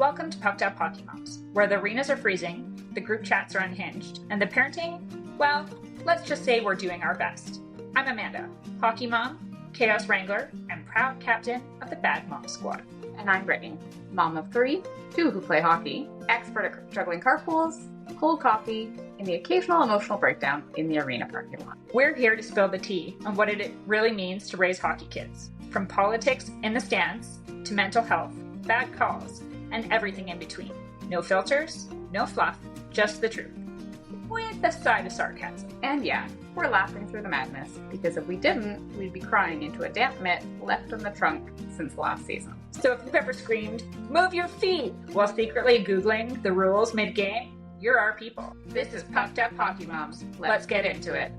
Welcome to Pucked Up Hockey Moms, where the arenas are freezing, the group chats are unhinged, and the parenting, well, let's just say we're doing our best. I'm Amanda, hockey mom, chaos wrangler, and proud captain of the Bad Mom Squad. And I'm Brittany, mom of three, two who play hockey, expert at juggling carpools, cold coffee, and the occasional emotional breakdown in the arena parking lot. We're here to spill the tea on what it really means to raise hockey kids, from politics in the stands to mental health, bad calls, and everything in between. No filters, no fluff, just the truth. With a side of sarcasm. And yeah, we're laughing through the madness, because if we didn't, we'd be crying into a damp mitt left in the trunk since last season. So if you've ever screamed, "Move your feet," while secretly Googling the rules mid-game, you're our people. This is Pucked Up Hockey Moms. Let's get into it.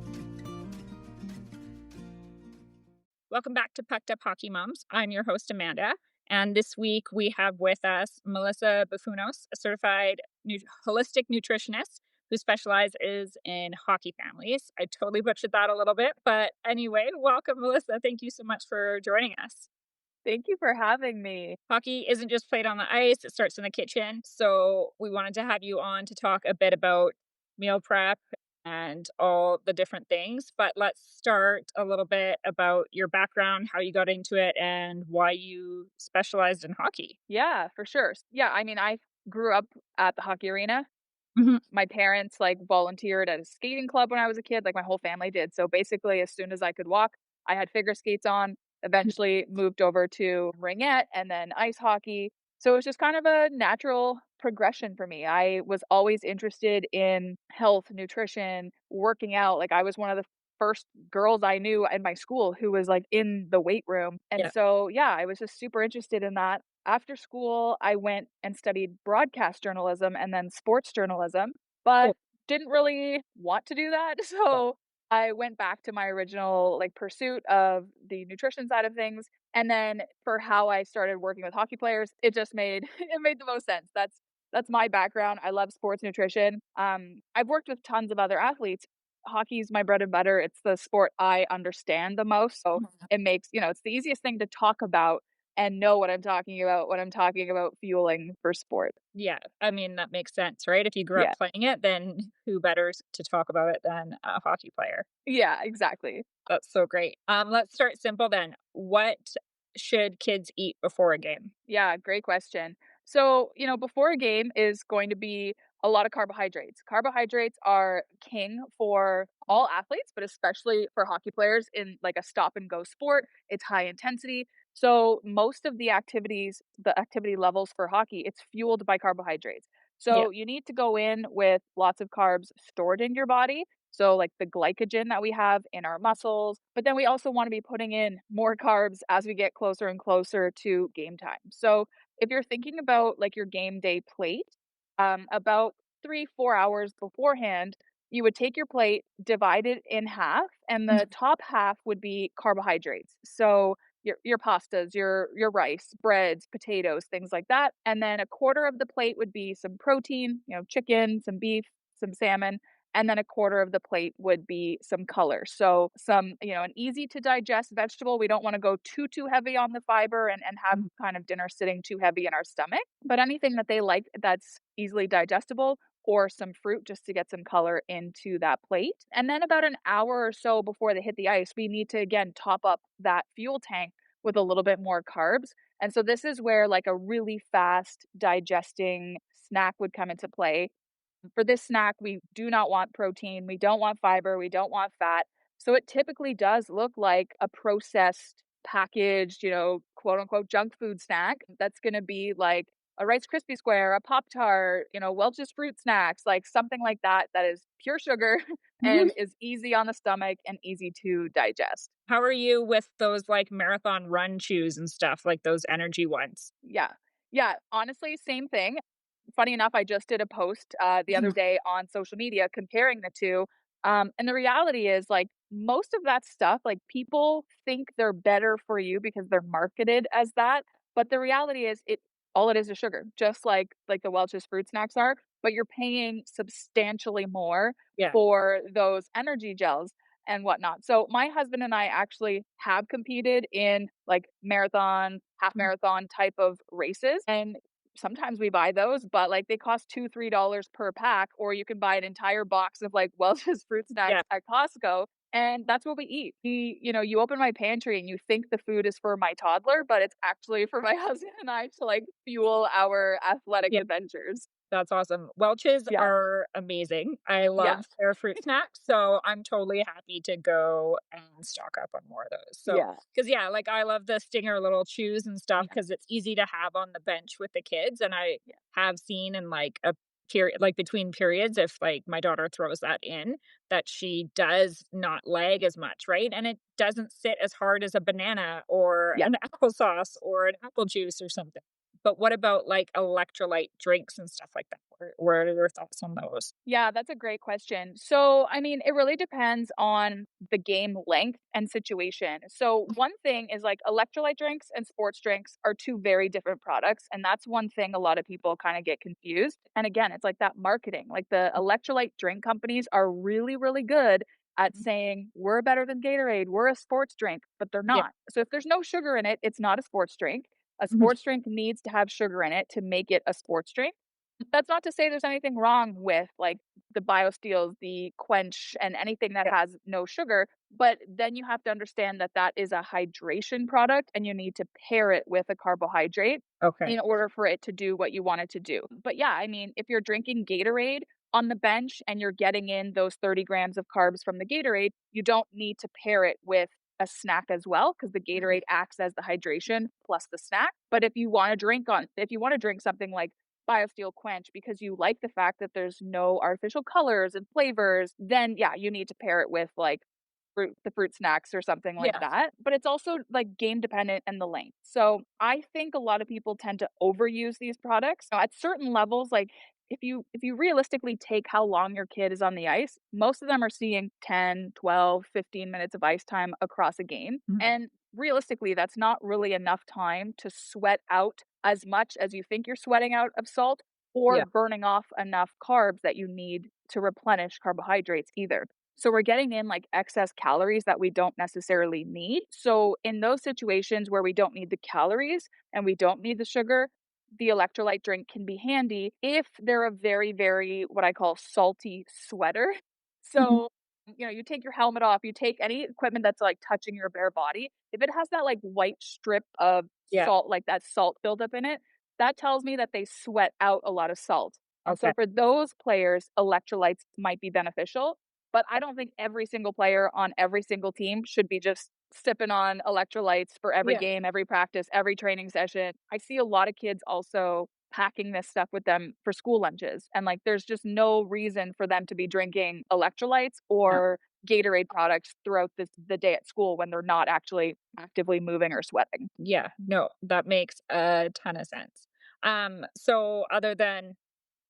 Welcome back to Pucked Up Hockey Moms. I'm your host, Amanda. And this week we have with us Melissa Boufounos, a certified holistic nutritionist who specializes in hockey families. I totally butchered that a little bit, but anyway, welcome, Melissa. Thank you so much for joining us. Thank you for having me. Hockey isn't just played on the ice, it starts in the kitchen. So we wanted to have you on to talk a bit about meal prep and all the different things. But let's start a little bit about your background, how you got into it, and why you specialized in hockey. Yeah, for sure. Yeah, I mean, I grew up at the hockey arena. Mhm. My parents volunteered at a skating club when I was a kid, my whole family did. So basically, as soon as I could walk, I had figure skates on, eventually moved over to ringette and then ice hockey. So it was just kind of a natural progression for me. I was always interested in health, nutrition, working out. I was one of the first girls I knew in my school who was in the weight room. And Yeah. so, yeah, I was just super interested in that. After school, I went and studied broadcast journalism and then sports journalism, but Cool. didn't really want to do that. So I went back to my original pursuit of the nutrition side of things. And then for how I started working with hockey players, it just made it made the most sense. That's my background. I love sports nutrition. I've worked with tons of other athletes. Hockey's my bread and butter. It's the sport I understand the most. So it makes, it's the easiest thing to talk about and know what I'm talking about when I'm talking about fueling for sport. Yeah, I mean, that makes sense, right? If you grew Yeah. up playing it, then who better to talk about it than a hockey player? Yeah, exactly. That's so great. Let's start simple then. What should kids eat before a game? Yeah, great question. So, before a game is going to be a lot of carbohydrates. Carbohydrates are king for all athletes, but especially for hockey players in a stop and go sport. It's high intensity. So, most of the activity levels for hockey, it's fueled by carbohydrates. So, you need to go in with lots of carbs stored in your body. So, the glycogen that we have in our muscles, but then we also want to be putting in more carbs as we get closer and closer to game time. So, if you're thinking about your game day plate, about 3-4 hours beforehand, you would take your plate, divide it in half, and the top half would be carbohydrates. So your pastas, your rice, breads, potatoes, things like that. And then a quarter of the plate would be some protein, chicken, some beef, some salmon. And then a quarter of the plate would be some color. So some, an easy to digest vegetable. We don't want to go too heavy on the fiber and have kind of dinner sitting too heavy in our stomach. But anything that they like that's easily digestible, or some fruit just to get some color into that plate. And then about an hour or so before they hit the ice, we need to again top up that fuel tank with a little bit more carbs. And so this is where a really fast digesting snack would come into play. For this snack, we do not want protein, we don't want fiber, we don't want fat. So it typically does look like a processed, packaged, quote unquote junk food snack that's going to be like a Rice Krispie square, a Pop Tart, Welch's fruit snacks, something like that that is pure sugar and is easy on the stomach and easy to digest. How are you with those marathon run chews and stuff, like those energy ones? Yeah. Yeah. Honestly, same thing. Funny enough, I just did a post the other day on social media comparing the two. And the reality is most of that stuff, people think they're better for you because they're marketed as that. But the reality is all it is sugar, just like the Welch's fruit snacks are, but you're paying substantially more for those energy gels and whatnot. So my husband and I actually have competed in marathon, half marathon type of races. And sometimes we buy those, but, like, they cost 2, $3 per pack, or you can buy an entire box of, like, Welch's fruit Yeah. snacks at Costco, and that's what we eat. You open my pantry and you think the food is for my toddler, but it's actually for my husband and I to, like, fuel our athletic Yeah. adventures. That's awesome. Welch's Yeah. are amazing. I love Yes. their fruit snacks, so I'm totally happy to go and stock up on more of those. So, Yeah. because yeah, like I love the Stinger little chews and stuff Yeah. because it's easy to have on the bench with the kids. And I Yeah. have seen in like a period, like between periods, if like my daughter throws that in, that she does not lag as much, right? And it doesn't sit as hard as a banana or Yeah. an applesauce or an apple juice or something. But what about, like, electrolyte drinks and stuff like that? What are your thoughts on those? Yeah, that's a great question. So, I mean, it really depends on the game length and situation. So, one thing is like electrolyte drinks and sports drinks are two very different products. And that's one thing a lot of people kind of get confused. And again, it's like that marketing. Like the electrolyte drink companies are really, really good at Mhm. saying, we're better than Gatorade, we're a sports drink, but they're Yeah. not. So, if there's no sugar in it, it's not a sports drink. A Mhm. sports drink needs to have sugar in it to make it a sports drink. That's not to say there's anything wrong with, like, the BioSteels, the Quench, and anything that Yeah. has no sugar, but then you have to understand that that is a hydration product, and you need to pair it with a carbohydrate Okay. in order for it to do what you want it to do. But, yeah, I mean, if you're drinking Gatorade on the bench and you're getting in those 30 grams of carbs from the Gatorade, you don't need to pair it with a snack as well because the Mhm. Gatorade acts as the hydration plus the snack. But if you wanna drink something like BioSteel Quench because you like the fact that there's no artificial colors and flavors, then yeah, you need to pair it with like fruit snacks or something like Yeah. that. But it's also like game dependent and the length. So I think a lot of people tend to overuse these products. Now, at certain levels, like if you realistically take how long your kid is on the ice, most of them are seeing 10, 12, 15 minutes of ice time across a game. Mhm. And realistically, that's not really enough time to sweat out as much as you think you're sweating out of salt or Yeah. burning off enough carbs that you need to replenish carbohydrates either. So we're getting in like excess calories that we don't necessarily need. So in those situations where we don't need the calories and we don't need the sugar, the electrolyte drink can be handy if they're a very, very what I call salty sweater. Mhm. So, you take your helmet off, you take any equipment that's like touching your bare body. If it has that like white strip of Yeah. salt, like that salt buildup in it, that tells me that they sweat out a lot of salt. And Okay. so for those players, electrolytes might be beneficial. But I don't think every single player on every single team should be just sipping on electrolytes for every Yeah. game, every practice, every training session. I see a lot of kids also packing this stuff with them for school lunches. And like there's just no reason for them to be drinking electrolytes No. or Gatorade products throughout the day at school when they're not actually actively moving or sweating. Yeah. No, that makes a ton of sense. So other than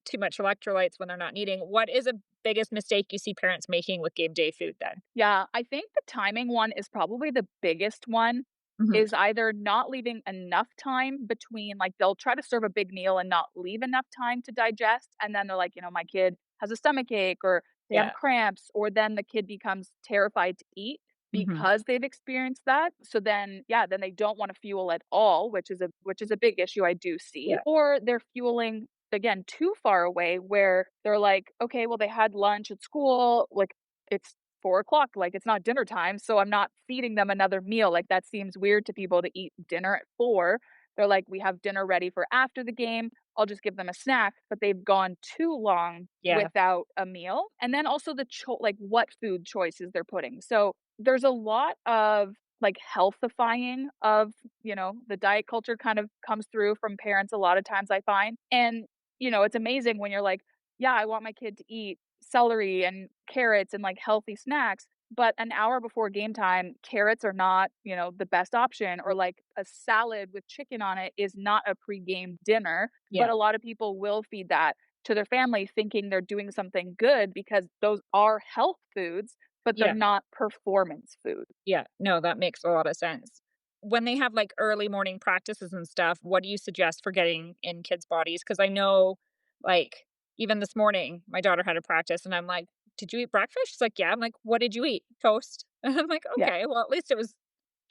too much electrolytes when they're not needing, what is a biggest mistake you see parents making with game day food then? Yeah, I think the timing one is probably the biggest one, Mhm. is either not leaving enough time between like, they'll try to serve a big meal and not leave enough time to digest, and then they're like, "My kid has a stomach ache," or they have Yeah. cramps, or then the kid becomes terrified to eat Mhm. because they've experienced that. So then, yeah, then they don't wanna fuel at all, which is a big issue I do see, Yeah. or they're fueling, again, too far away where they're like, "Okay, well, they had lunch at school, like, it's 4 o'clock, like, it's not dinner time, so I'm not feeding them another meal." Like, that seems weird to people to eat dinner at 4. They're like, "We have dinner ready for after the game, I'll just give them a snack," but they've gone too long Yeah. without a meal. And then also like, what food choices they're putting. So, there's a lot of, like, healthifying of, the diet culture kind of comes through from parents a lot of times, I find. And, it's amazing when you're like, "Yeah, I want my kid to eat celery and carrots and, like, healthy snacks," but an hour before game time, carrots are not, the best option, or, like, a salad with chicken on it is not a pregame dinner, but Yeah. a lot of people will feed that to their family thinking they're doing something good because those are health foods, but they're Yeah. not performance food. Yeah. No, that makes a lot of sense. When they have like early morning practices and stuff, what do you suggest for getting in kids' bodies? Because I know, like, even this morning, my daughter had a practice and I'm like, "Did you eat breakfast?" She's like, "Yeah." I'm like, "What did you eat?" "Toast." And I'm like, Yeah. "Okay, well, at least it was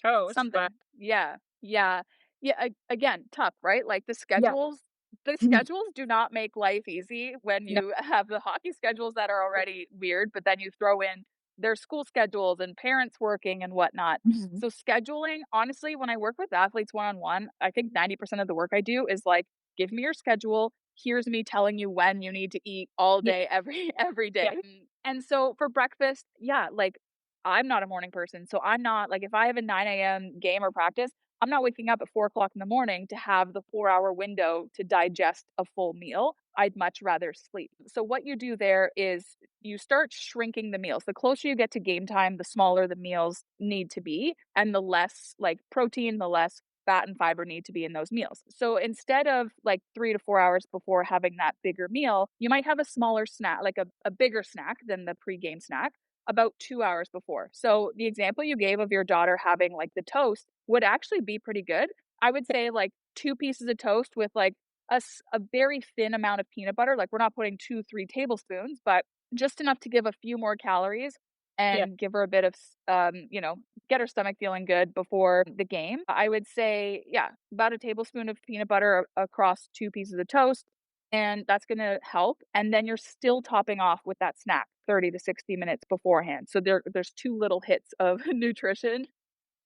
toast." But Something. Yeah. Yeah. Yeah, again, tough, right? Like, the yeah. schedules The Mhm. schedules do not make life easy when No. you have the hockey schedules that are already weird, but then you throw in their school schedules and parents working and whatnot. Mhm. So scheduling, honestly, when I work with athletes one on one, I think 90% of the work I do is like, give me your schedule. Here's me telling you when you need to eat all Yeah, day, every yeah, day. And so for breakfast, yeah, like I'm not a morning person. So I'm not like if I have a 9 a.m. game or practice, I'm not waking up at 4 o'clock in the morning to have the 4 hour window to digest a full meal. I'd much rather sleep. So, what you do there is you start shrinking the meals. The closer you get to game time, the smaller the meals need to be, and the less like protein, the less fat and fiber need to be in those meals. So, instead of like 3 to 4 hours before having that bigger meal, you might have a smaller snack, like a bigger snack than the pre-game snack about 2 hours before. So the example you gave of your daughter having like the toast would actually be pretty good. I would say like two pieces of toast with like a very thin amount of peanut butter. Like we're not putting 2, 3 tablespoons, but just enough to give a few more calories yeah. and give her a bit of, get her stomach feeling good before the game. I would say, yeah, about a tablespoon of peanut butter across two pieces of toast, and that's going to help. And then you're still topping off with that snack 30 to 60 minutes beforehand. So there's two little hits of nutrition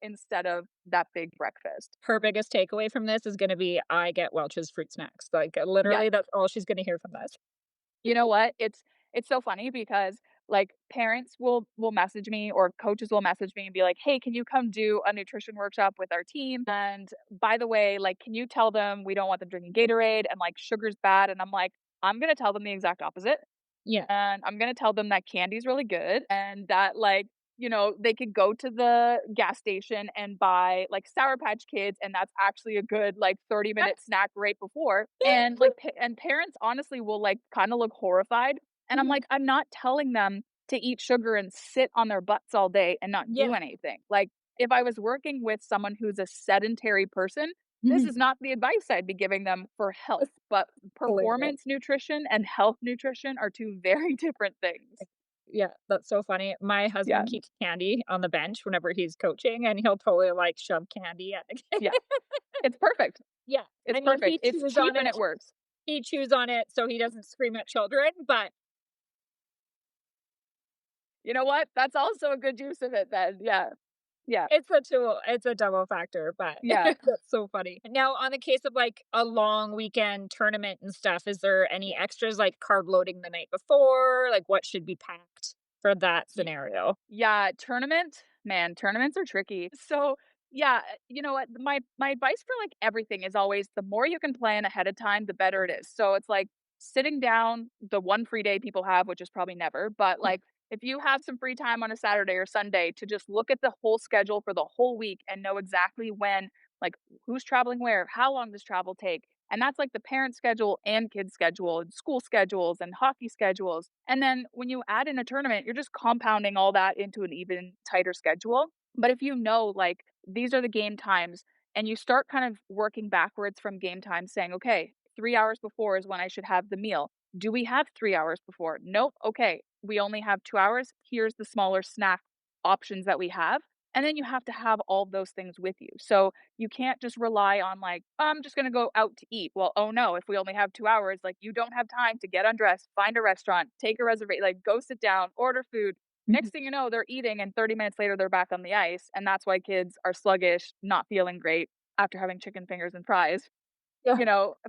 instead of that big breakfast. Her biggest takeaway from this is gonna be, "I get Welch's fruit snacks." Like, Yeah. literally, that's all she's gonna hear from this. You know what? It's so funny because like parents will message me or coaches will message me and be like, "Hey, can you come do a nutrition workshop with our team? And by the way, like can you tell them we don't want them drinking Gatorade and like sugar's bad?" And I'm like, "I'm going to tell them the exact opposite. Yeah, And I'm gonna tell them that candy's really good and that, like, they could go to the gas station and buy, like, Sour Patch Kids, and that's actually a good, like, 30-minute snack right before. And, like, parents honestly will, like, kinda look horrified. And I'm mhm, like, I'm not telling them to eat sugar and sit on their butts all day and not do yeah, anything. Like, if I was working with someone who's a sedentary person, this mhm, is not the advice I'd be giving them for health, but hilarious. performance nutrition and health nutrition are two very different things. Yeah, that's so funny. My Yeah, husband keeps candy on the bench whenever he's coaching, and he'll totally, like, shove candy at the yeah, it's perfect. Yeah, It's I mean, perfect. It's cheap and it works. he chews on it so he doesn't scream at children, but You know what? That's also a good use of it then. Yeah, yeah, it's a tool. It's a double factor, but yeah. that's so funny. Now, on the case of, like, a long weekend tournament and stuff, is there any extras, like carb loading the night before? Like, what should be packed for that Ye scenario? Yeah, tournaments are tricky. So, yeah, you know what? My advice for, like, everything is always the more you can plan ahead of time, the better it is. So, it's like sitting down the one free day people have, which is probably never, but, like, if you have some free time on a Saturday or Sunday to just look at the whole schedule for the whole week and know exactly when, like, who's traveling where, how long does travel take, and that's like the parent schedule and kid schedule and school schedules and hockey schedules. And then when you add in a tournament, you're just compounding all that into an even tighter schedule. But if you know, like, these are the game times, and you start kind of working backwards from game time, saying, okay, 3 hours before is when I should have the meal. Do we have 3 hours before? Nope. Okay. We only have 2 hours. Here's the smaller snack options that we have. And then you have to have all of those things with you. So you can't just rely on like, I'm just going to go out to eat. Well, oh no, if we only have 2 hours, like you don't have time to get undressed, find a restaurant, take a reservation, like go sit down, order food. Mhm. Next thing you know, they're eating and 30 minutes later they're back on the ice. And that's why kids are sluggish, not feeling great after having chicken fingers and fries, Yeah,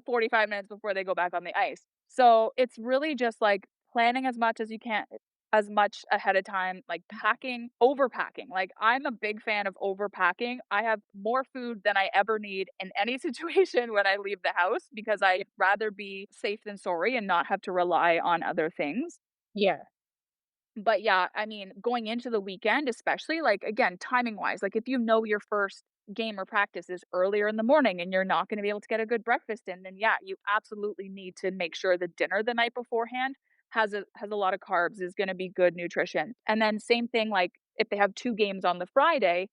45 minutes before they go back on the ice. So it's really just like planning as much as you can, as much ahead of time, like packing, overpacking. Like I'm a big fan of overpacking. I have more food than I ever need in any situation when I leave the house because yeah, I'd rather be safe than sorry and not have to rely on other things. yeah, But yeah, I mean, going into the weekend, especially like again, timing wise, like if you know your first game or practice is earlier in the morning and you're not going to be able to get a good breakfast in, then yeah, you absolutely need to make sure the dinner the night beforehand has a lot of carbs, is going to be good nutrition. And then same thing like if they have two games on the Friday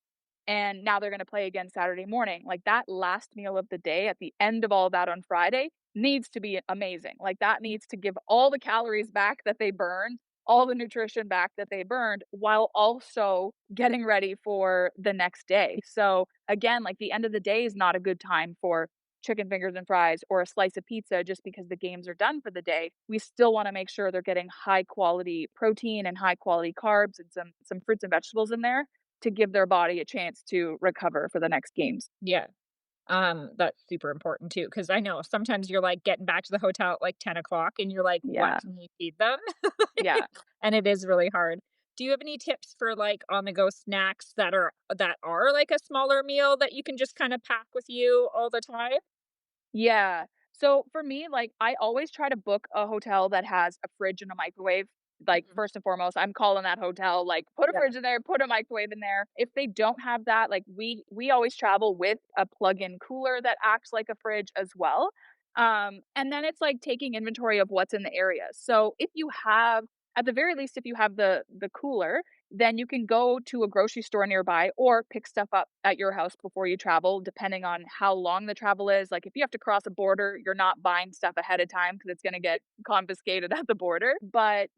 and now they're going to play again Saturday morning, like that last meal of the day at the end of all that on Friday needs to be amazing. Like that needs to give all the calories back that they burned, all the nutrition back that they burned, while also getting ready for the next day. So again, like the end of the day is not a good time for chicken fingers and fries or a slice of pizza just because the games are done for the day, we still want to make sure they're getting high quality protein and high quality carbs and some fruits and vegetables in there to give their body a chance to recover for the next games. Yeah. That's super important too, because I know sometimes you're, like, getting back to the hotel at, like, 10 o'clock, and you're like, "What Yeah. can you feed them?" Yeah. And it is really hard. Do you have any tips for, like, on-the-go snacks that are, like, a smaller meal that you can just kinda pack with you all the time? Yeah. So for me, like I always try to book a hotel that has a fridge and a microwave. Like Mhm. first and foremost, I'm calling that hotel, like put a Yeah, fridge in there, put a microwave in there. If they don't have that, like we always travel with a plug-in cooler that acts like a fridge as well. And then it's like taking inventory of what's in the area. So if you have at the very least, if you have the cooler, then you can go to a grocery store nearby or pick stuff up at your house before you travel, depending on how long the travel is. Like if you have to cross a border, you're not buying stuff ahead of time because it's going to get confiscated at the border. But,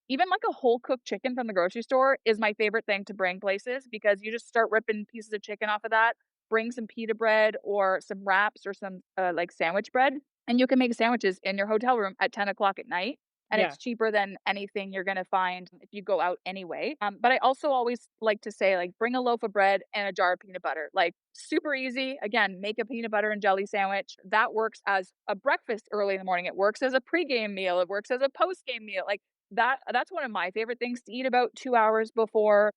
even like a whole cooked chicken from the grocery store is my favorite thing to bring places because you just start ripping pieces of chicken off of that, bring some pita bread or some wraps or some like sandwich bread, and you can make sandwiches in your hotel room at 10 o'clock at night and yeah, it's cheaper than anything you're gonna find if you go out anyway. But I also always like to say, like, bring a loaf of bread and a jar of peanut butter. Like, super easy. Again, make a peanut butter and jelly sandwich. That works as a breakfast early in the morning. It works as a pregame meal. It works as a postgame meal. Like that's one of my favorite things to eat about 2 hours before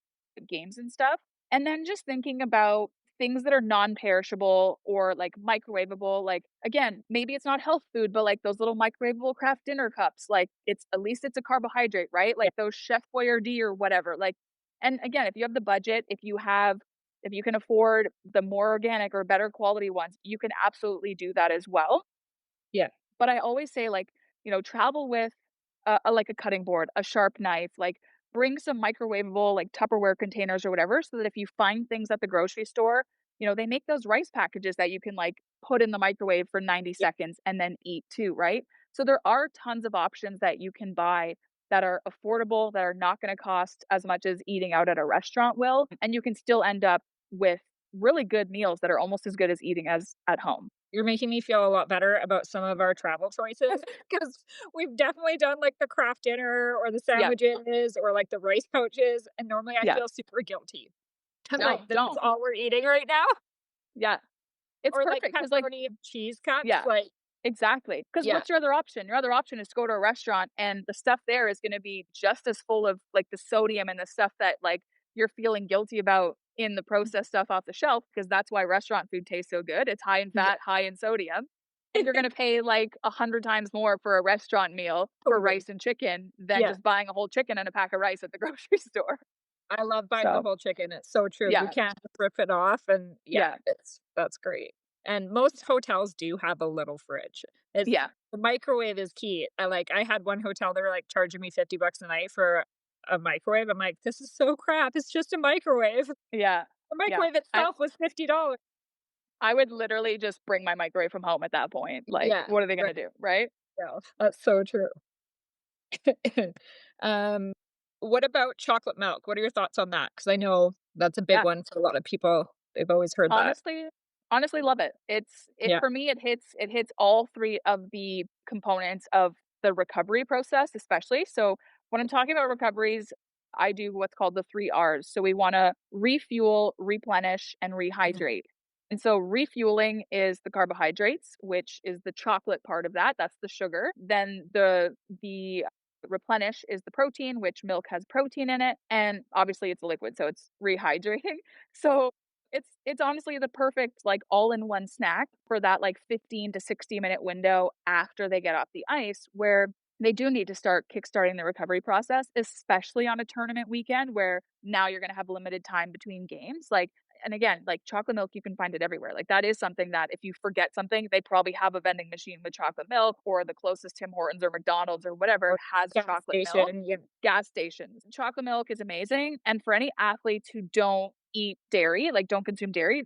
games and stuff. And then just thinking about things that are non-perishable or like microwavable, like again, maybe it's not health food, but like those little microwavable craft dinner cups, like it's at least it's a carbohydrate, right? yeah. Like those Chef Boyardee or whatever. Like, and again, if you have the budget, if you can afford the more organic or better quality ones, you can absolutely do that as well. Yeah. But I always say, like, travel with like a cutting board, a sharp knife, like bring some microwavable like Tupperware containers or whatever so that if you find things at the grocery store, they make those rice packages that you can like put in the microwave for 90 Yeah. seconds and then eat too, right? So there are tons of options that you can buy that are affordable, that are not going to cost as much as eating out at a restaurant will, and you can still end up with really good meals that are almost as good as eating as at home. You're making me feel a lot better about some of our travel choices because we've definitely done, like, the craft dinner or the Yeah. sandwiches or, like, the rice pouches, and normally I Yeah. feel super guilty. I'm like, No, "This is don't. all we're eating right now?" Yeah. It's Or, like, perfect because like pepperoni and cheese cups, yeah. like Exactly. Because yeah, what's your other option? Your other option is to go to a restaurant and the stuff there is gonna be just as full of, like, the sodium and the stuff that, like, you're feeling guilty about in the processed stuff off the shelf, because that's why restaurant food tastes so good. It's high in yeah, fat, high in sodium, and you're gonna pay, like, 100 times more for a restaurant meal for totally. rice and chicken than Yeah, just buying a whole chicken and a pack of rice at the grocery store. I love buying the So, whole chicken, it's so true, you yeah. can't just rip it off, and yeah, Yeah. that's great. And most hotels do have a little fridge. It's Yeah. the microwave is key. I had one hotel, they were, like, charging me 50 bucks a night for a microwave, I'm like, "This is so crap, it's just a microwave." Yeah. The Yeah. microwave I itself was $50. I would literally just bring my microwave from home at that point. Like, Yeah, what are they right, gonna do, right? yeah, that's so true. Um, what about chocolate milk? What are your thoughts on that? Because I know that's a big Yeah. one for a lot of people. They've always heard that. Honestly honestly love it. It Yeah. for me, it hits all 3 of the components of the recovery process, especially. So, when I'm talking about recoveries, I do what's called the 3 Rs. So, we wanna refuel, replenish, and Mhm. rehydrate. And so, refueling is the carbohydrates, which is the chocolate part of that, that's the sugar. Then the replenish is the protein, which milk has protein in it, and obviously it's a liquid, so it's rehydrating. So it's honestly the perfect, like, all-in-one snack for that, like, 15 to 60-minute window after they get off the ice, where they do need to start kickstarting the recovery process, especially on a tournament weekend where now you're gonna have limited time between games, like and again, like, chocolate milk, you can find it everywhere, like, that is something that if you forget something, they probably have a vending machine with chocolate milk, or the closest Tim Hortons or McDonald's or whatever Or has gas chocolate milk. station, you Gas stations. Chocolate milk is amazing, and for any athletes who don't eat dairy, like, don't consume dairy,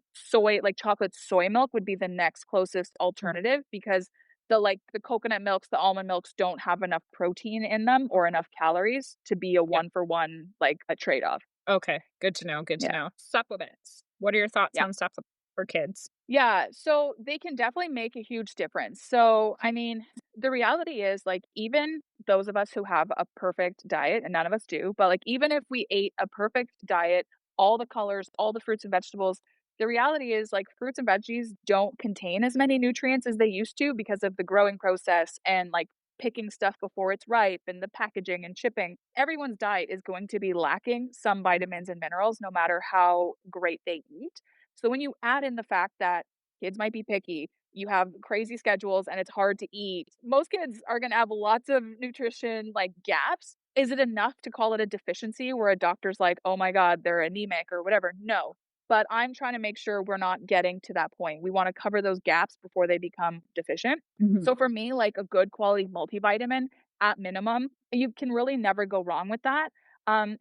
like, chocolate soy milk would be the next closest Mhm. alternative because the coconut milks, the almond milks don't have enough protein in them or enough calories to be a Yeah. one-for-one, like, a trade-off. Okay. Good to know, good to Yeah, know. Supplements. What are your thoughts yeah. on supplements for kids? Yeah, so they can definitely make a huge difference. So, I mean, the reality is like even those of us who have a perfect diet, and none of us do, but like even if we ate a perfect diet, all the colors, all the fruits and vegetables, the reality is like fruits and veggies don't contain as many nutrients as they used to because of the growing process and like picking stuff before it's ripe and the packaging and shipping. Everyone's diet is going to be lacking some vitamins and minerals no matter how great they eat. So when you add in the fact that kids might be picky, you have crazy schedules and it's hard to eat. Most kids are going to have lots of nutrition like gaps. Is it enough to call it a deficiency where a doctor's like, "Oh my god, they're anemic or whatever?" No. But I'm trying to make sure we're not getting to that point. We want to cover those gaps before they become deficient. Mhm. So for me, like a good quality multivitamin at minimum, you can really never go wrong with that.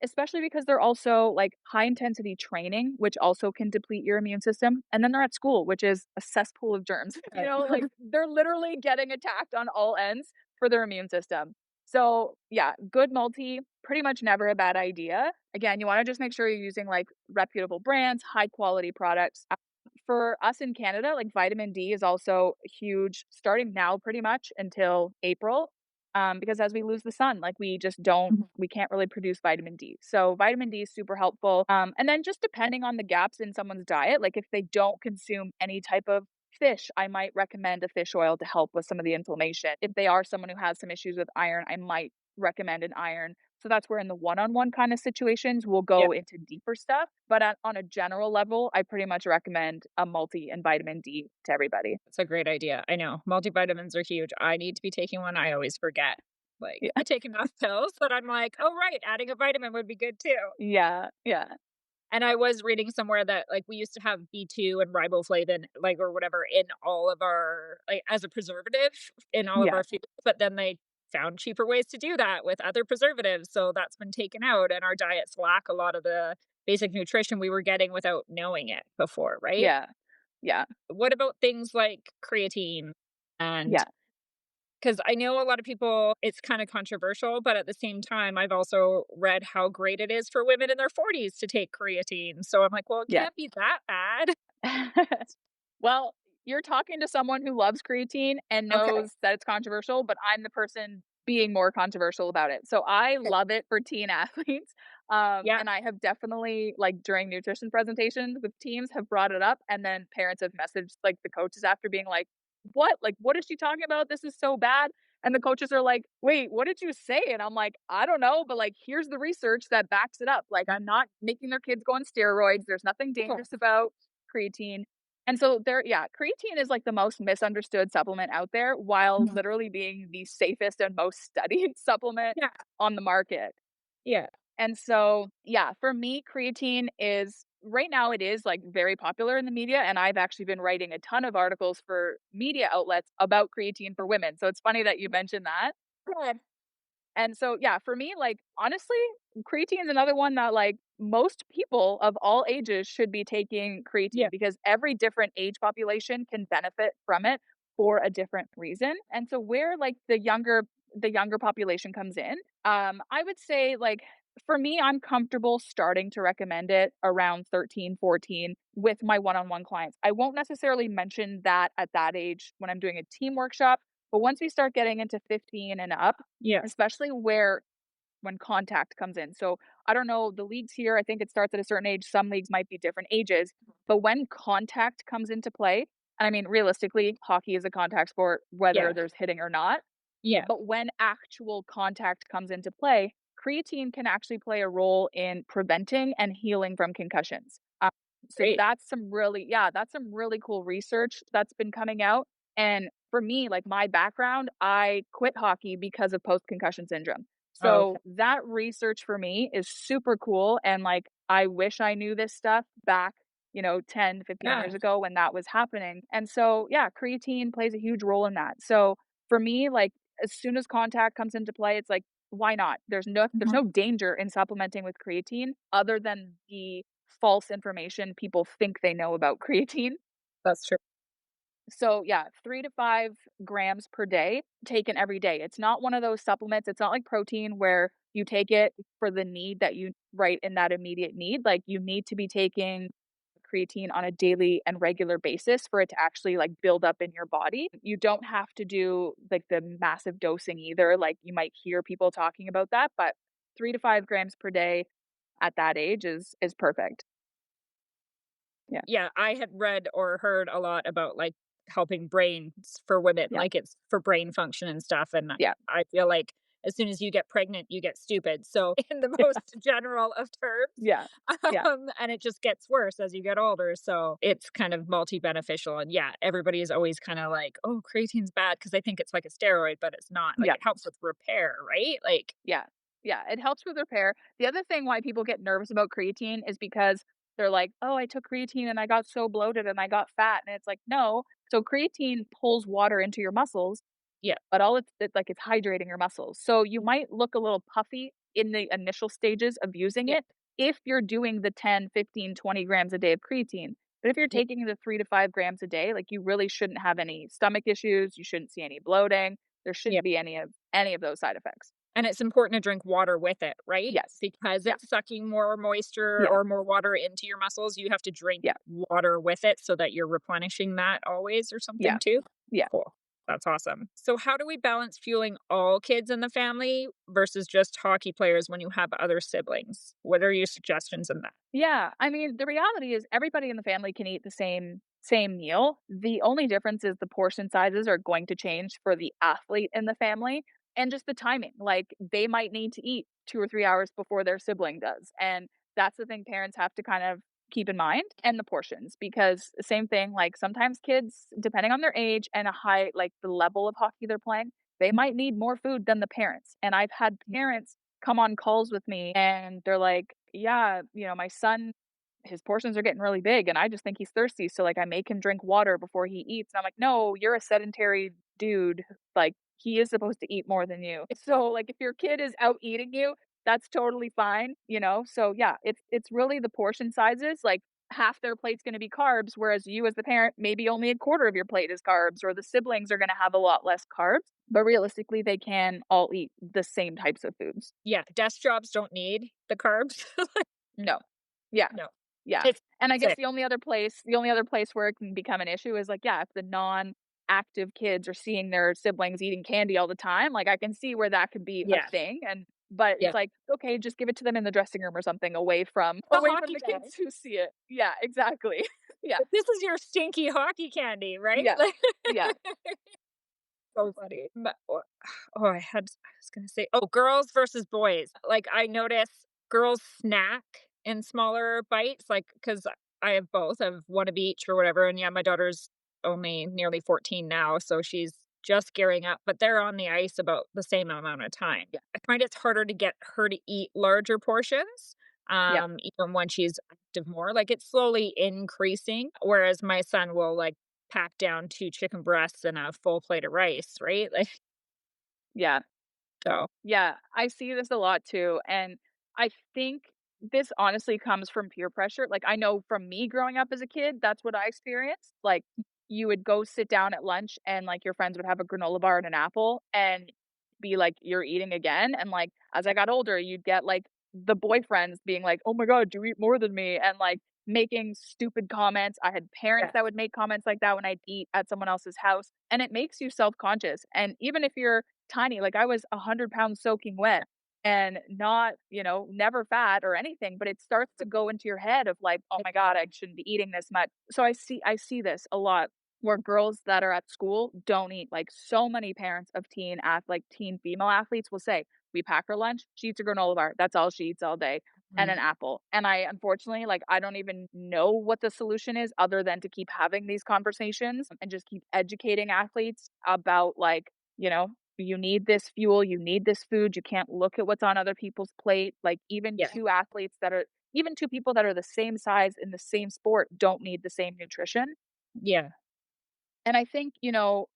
Especially because they're also like high intensity training, which also can deplete your immune system. And then they're at school, which is a cesspool of germs. Right. Like they're literally getting attacked on all ends for their immune system. So, yeah, good multi, pretty much never a bad idea. Again, you want to just make sure you're using like reputable brands, high quality products. For us in Canada, like vitamin D is also huge starting now pretty much until April. Because as we lose the sun, like Mhm. we can't really produce vitamin D. So vitamin D is super helpful. And then just depending on the gaps in someone's diet, like if they don't consume any type of fish, I might recommend a fish oil to help with some of the inflammation. If they are someone who has some issues with iron, I might recommend an iron. So that's where in the one-on-one kind of situations, we'll Yeah, go into deeper stuff. But on a general level, I pretty much recommend a multi and vitamin D to everybody. that's a great idea. I know multivitamins are huge. I need to be taking one. I always forget. Like Yeah. I take enough pills that I'm like, oh right, adding a vitamin would be good too. Yeah. Yeah. And I was reading somewhere that, like, we used to have B2 and riboflavin, like, or whatever in all of our like, as a preservative in all of Yeah. our foods, but then they found cheaper ways to do that with other preservatives, so that's been taken out, and our diets lack a lot of the basic nutrition we were getting without knowing it before, right? Yeah. Yeah. What about things like creatine? And Yeah. because I know a lot of people, it's kind of controversial, but at the same time, I've also read how great it is for women in their 40s to take creatine. So I'm like, well, it Yeah. can't be that bad. Well, you're talking to someone who loves creatine and Okay. knows that it's controversial, but I'm the person being more controversial about it. So I Okay. love it for teen athletes. Yeah. And I have definitely, like, during nutrition presentations with teams, have brought it up. And then parents have messaged, like, the coaches after being like, what? Like, what is she talking about? This is so bad. And the coaches are like, wait, what did you say? And I'm like, I don't know, but like, here's the research that backs it up. Like, I'm not making their kids go on steroids. There's nothing Cool. dangerous about creatine. And so there, yeah, creatine is like the most misunderstood supplement out there while Mhm. literally being the safest and most studied supplement Yeah. on the market. Yeah. And so, yeah, for me, creatine is right now it is like very popular in the media. And I've actually been writing a ton of articles for media outlets about creatine for women. So it's funny that you mentioned that. Good. And so, yeah, for me, like, honestly, creatine is another one that, like, most people of all ages should be taking Yeah. creatine because every different age population can benefit from it for a different reason. And so where like the younger population comes in, I would say like for me, I'm comfortable starting to recommend it around 13, 14 with my one-on-one clients. I won't necessarily mention that at that age when I'm doing a team workshop, but once we start getting into 15 and up, Yeah. especially when contact comes in. So, I don't know the leagues here, I think it starts at a certain age, some leagues might be different ages, but when contact comes into play, and I mean, realistically, hockey is a contact sport whether Yeah. there's hitting or not, Yeah. but when actual contact comes into play, creatine can actually play a role in preventing and healing from concussions. So Great. that's some really cool research that's been coming out. And for me, like my background, I quit hockey because of post concussion syndrome. Oh, okay. So that research for me is super cool. And like, I wish I knew this stuff back, 10 to 15 Yeah. years ago when that was happening. And so, yeah, creatine plays a huge role in that. So for me, like, as soon as contact comes into play, it's like, why not? There's Mhm. no danger in supplementing with creatine other than the false information people think they know about creatine. That's true. So yeah, 3 to 5 grams per day taken every day. It's not one of those supplements. It's not like protein where you take it for the need that you right in that immediate need. Like you need to be taking creatine on a daily and regular basis for it to actually like build up in your body. You don't have to do like the massive dosing either. Like you might hear people talking about that, but 3 to 5 grams per day at that age is perfect. Yeah. Yeah, I had read or heard a lot about, like, helping brains for women, Yeah. like, it's for brain function and stuff, and Yeah. I feel like as soon as you get pregnant, you get stupid, so in the most general of terms, Yeah. Yeah. and it just gets worse as you get older, so it's kind of multi-beneficial, and yeah, everybody is always kinda like, "Oh, creatine's bad because they think it's like a steroid, but it's not, like, Yeah. it helps with repair, right? Like Yeah. Yeah, it helps with repair. The other thing why people get nervous about creatine is because they're like, "Oh, I took creatine and I got so bloated and I got fat." And it's like, "No." So creatine pulls water into your muscles, yeah, but all it's like it's hydrating your muscles. So you might look a little puffy in the initial stages of using yeah, it if you're doing the 10, 15, 20 grams a day of creatine. But if you're yeah, taking the 3 to 5 grams a day, like you really shouldn't have any stomach issues, you shouldn't see any bloating. There yeah. shouldn't be any of those side effects. And it's important to drink water with it, right? Yes. Because Yeah. it's sucking more moisture Yeah. or more water into your muscles, you have to drink Yeah. water with it so that you're replenishing that always or Yeah. something too? Yeah. Cool. That's awesome. So how do we balance fueling all kids in the family versus just hockey players when you have other siblings? What are your suggestions in that? Yeah, I mean, the reality is everybody in the family can eat the same meal. The only difference is the portion sizes are going to change for the athlete in the family and just the timing. Like they might need to eat 2 or 3 hours before their sibling does. And that's the thing parents have to kind of keep in mind and the portions because same thing like sometimes kids depending on their age and a high like the level of hockey they're playing, they might need more food than the parents. And I've had parents come on calls with me and they're like, "Yeah, my son, his portions are getting really big and I just think he's thirsty. So like I make him drink water before he eats." And I'm like, "No, you're a sedentary dude. Like he is supposed to eat more than you." So like if your kid is out eating you, that's totally fine. So yeah, it's really the portion sizes. Like half their plate's going to be carbs, whereas you as the parent, maybe only a quarter of your plate is carbs, or the siblings are going to have a lot less carbs. But realistically, they can all eat the same types of foods. Yeah, desk jobs don't need the carbs. No. Yeah. No. Yeah. It's And I guess sick. the only other place where it can become an issue is like, yeah, if the non-active kids are seeing their siblings eating candy all the time, like I can see where that could be a Yeah. thing. But Yeah. it's like, okay, just give it to them in the dressing room or something away from The away from hockey the bag. kids who see it. Yeah, exactly. Yeah. This is your stinky hockey candy, right? Yeah. Like Yeah. so funny. I was gonna say, oh, girls versus boys. Like, I notice girls snack in smaller bites, like, because I have both. I have one of each or whatever. And yeah, my daughter's only nearly 14 now, so she's just gearing up, but they're on the ice about the same amount of time. Yeah. I find it's harder to get her to eat larger portions. Yeah. Even when she's active more, like it's slowly increasing. Whereas my son will like pack down 2 chicken breasts and a full plate of rice, right? Like, Yeah. so Yeah, I see this a lot too, and I think this honestly comes from peer pressure. Like, I know from me growing up as a kid, that's what I experienced. Like, you would go sit down at lunch and, like, your friends would have a granola bar and an apple and be like, "You're eating again?" And, like, as I got older, you'd get, like, the boyfriends being like, "Oh my god, you eat more than me," and, like, making stupid comments. I had parents yeah, that would make comments like that when I'd eat at someone else's house, and it makes you self-conscious. And even if you're tiny, like I was 100 pounds soaking wet and not, never fat or anything, but it starts to go into your head of like, oh my God, I shouldn't be eating this much. So I see this a lot where girls that are at school don't eat. Like so many parents of teen female athletes will say, we pack her lunch, she eats a granola bar. That's all she eats all day. And mhm, an apple. And I unfortunately, like, I don't even know what the solution is other than to keep having these conversations and just keep educating athletes about, like, you know, you need this fuel, you need this food, you can't look at what's on other people's plate. Like yeah, even two people that are the same size in the same sport don't need the same nutrition. yeah, And I think,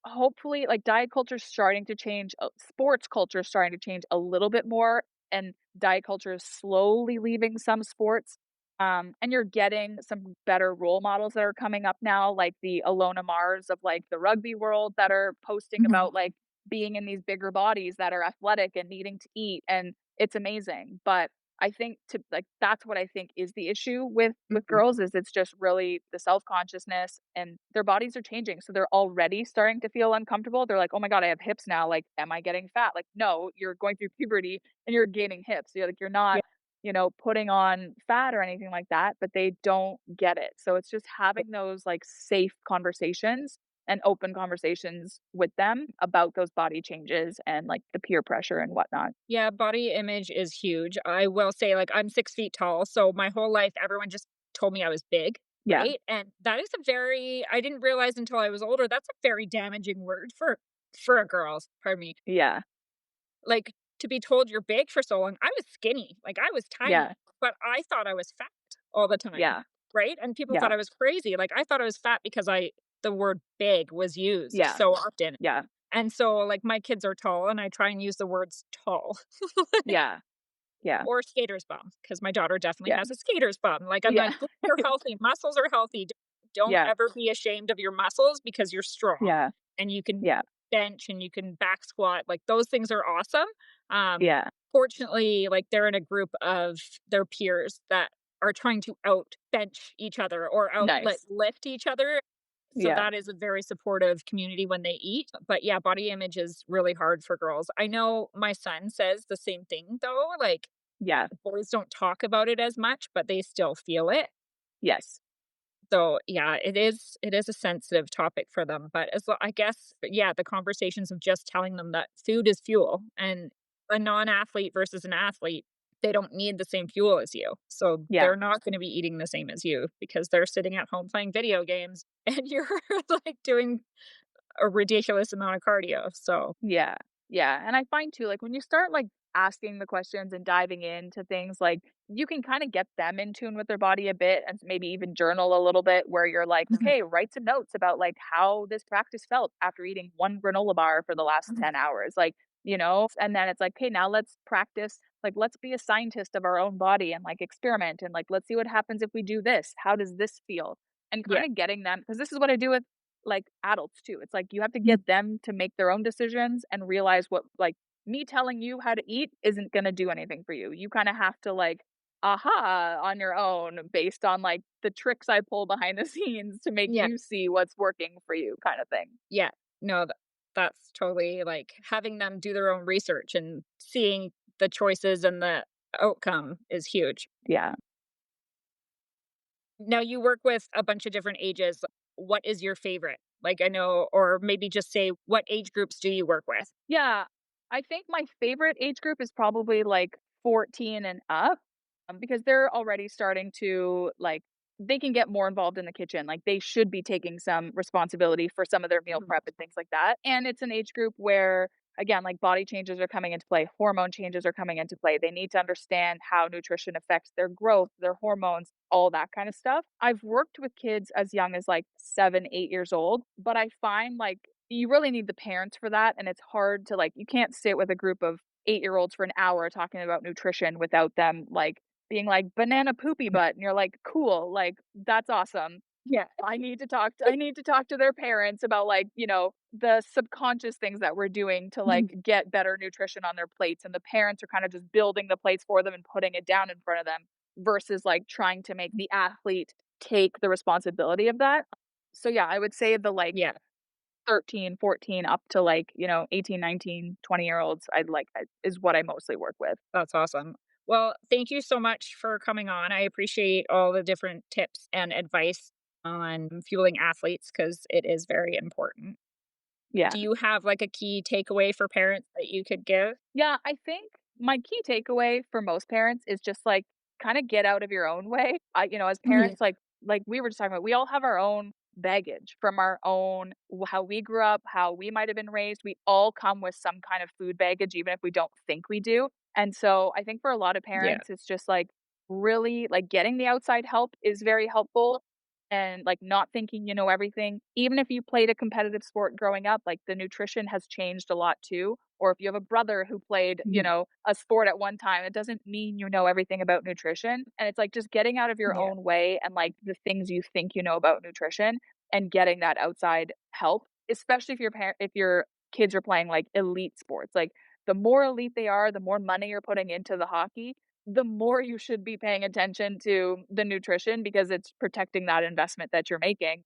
hopefully like diet culture is starting to change, sports culture is starting to change a little bit more and diet culture is slowly leaving some sports. And you're getting some better role models that are coming up now, like the Alona Mars of like the rugby world that are posting mhm, about like being in these bigger bodies that are athletic and needing to eat. And it's amazing. But I think to like that's what I think is the issue with Mhm. girls is it's just really the self-consciousness and their bodies are changing. So they're already starting to feel uncomfortable. They're like, "Oh my god, I have hips now. Like, am I getting fat?" Like, no, you're going through puberty and you're gaining hips. You're Yeah. not, putting on fat or anything like that, but they don't get it. So it's just having those like safe conversations and open conversations with them about those body changes and like the peer pressure and whatnot. Yeah, body image is huge. I will say, like, I'm 6 feet tall, so my whole life, everyone just told me I was big, Yeah. right? And that is a very I didn't realize until I was older, that's a very damaging word for a girl, pardon me. Yeah. Like, to be told you're big for so long I was skinny, like, I was Yeah. tiny, but I thought I was fat all the time, Yeah. right? And people Yeah. thought I was crazy, like, I thought I was fat because I the word "big" was used Yeah. so often. Yeah. And so, like, my kids are tall, and I try and use the words "tall." Like Yeah. Yeah. or skater's bum, because my daughter definitely Yeah. has a skater's bum. Like, I'm Yeah. like, "Boobs are healthy, muscles are healthy. Don't Yeah. ever be ashamed of your muscles because you're strong Yeah. and you can Yeah. bench and you can back squat." Like, those things are awesome. Um, Yeah. Fortunately, like, they're in a group of their peers that are trying to out bench each other or out like Nice. lift each other. So Yeah. that is a very supportive community when they eat. But yeah, body image is really hard for girls. I know my son says the same thing though. Like, Yeah. boys don't talk about it as much, but they still feel it. Yes. So, yeah, it is a sensitive topic for them, but I guess, yeah, the conversations of just telling them that food is fuel and a non-athlete versus an athlete, they don't need the same fuel as you. So, Yeah. they're not gonna be eating the same as you because they're sitting at home playing video games and you're, like, doing a ridiculous amount of cardio. So, Yeah. Yeah. And I find too, like when you start like asking the questions and diving into things, like you can kind of get them in tune with their body a bit and maybe even journal a little bit where you're like, mhm, okay, write some notes about like how this practice felt after eating one granola bar for the last mhm, 10 hours. And then it's like, okay, now let's practice. Like, let's be a scientist of our own body and like experiment and like, let's see what happens if we do this. How does this feel? And yeah, kind of getting them, because this is what I do with like adults too. It's like you have to mhm, get them to make their own decisions and realize what like me telling you how to eat isn't going to do anything for you. You kind of have to like aha on your own based on like the tricks I pull behind the scenes to make yeah. you see what's working for you kind of thing. Yeah. No, that's totally like having them do their own research and seeing the choices and the outcome is huge. Yeah. Now you work with a bunch of different ages. What is your favorite? Like I know, or maybe just say what age groups do you work with? Yeah. I think my favorite age group is probably like 14 and up, because they're already starting to like they can get more involved in the kitchen. Like they should be taking some responsibility for some of their meal Mhm. prep and things like that. And it's an age group where again, like body changes are coming into play, hormone changes are coming into play. They need to understand how nutrition affects their growth, their hormones, all that kind of stuff. I've worked with kids as young as like 7, 8 years old, but I find like you really need the parents for that. And it's hard to like, you can't sit with a group of 8-year-olds for an hour talking about nutrition without them like being like banana poopy butt. And you're like, cool, like that's awesome. Yeah. I need to talk to their parents about like, the subconscious things that we're doing to like Mhm. get better nutrition on their plates and the parents are kind of just building the plates for them and putting it down in front of them versus like trying to make the athlete take the responsibility of that. So yeah, I would say the like Yeah, 13, 14 up to like, 18, 19, 20-year olds is what I mostly work with. that's awesome. Well, thank you so much for coming on. I appreciate all the different tips and advice on fueling athletes because it is very important. Yeah. Do you have like a key takeaway for parents that you could give? Yeah, I think my key takeaway for most parents is just like kind of get out of your own way. As Yeah. parents, like we were just talking about, we all have our own baggage from our own how we grew up, how we might have been raised. We all come with some kind of food baggage, even if we don't think we do. And so I think for a lot of Yeah. parents, it's just like really like getting the outside help is very helpful and like not thinking you know everything. Even if you played a competitive sport growing up, like the nutrition has changed a lot too. Or if you have a brother who played, Mhm. a sport at one time, it doesn't mean you know everything about nutrition. And it's like just getting out of your Yeah. own way and like the things you think you know about nutrition and getting that outside help, especially if your kids are playing like elite sports. Like the more elite they are, the more money you're putting into the hockey, the more you should be paying attention to the nutrition because it's protecting that investment that you're making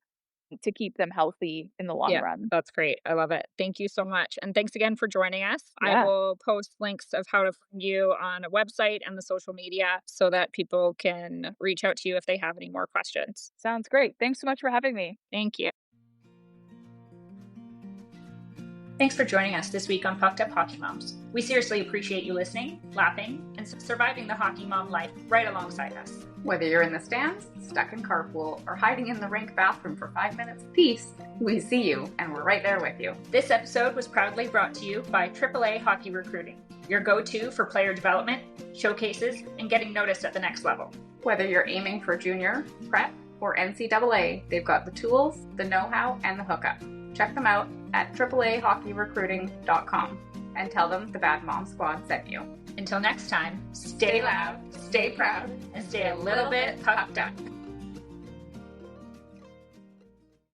to keep them healthy in the long Yeah, run. that's great. I love it. Thank you so much. And thanks again for joining us. I Yeah, will post links of how to find you on a website and the social media so that people can reach out to you if they have any more questions. sounds great. Thanks so much for having me. Thank you. Thanks for joining us this week on Pucked Up Hockey Moms. We seriously appreciate you listening, laughing, and surviving the hockey mom life right alongside us. Whether you're in the stands, stuck in carpool, or hiding in the rink bathroom for 5 minutes apiece, we see you and we're right there with you. This episode was proudly brought to you by AAA Hockey Recruiting, your go-to for player development, showcases, and getting noticed at the next level. Whether you're aiming for junior, prep, or NCAA, they've got the tools, the know-how, and the hookup. Check them out at AAAHockeyRecruiting.com and tell them the Bad Mom Squad sent you. Until next time, stay loud, stay proud, and stay a little bit pucked up.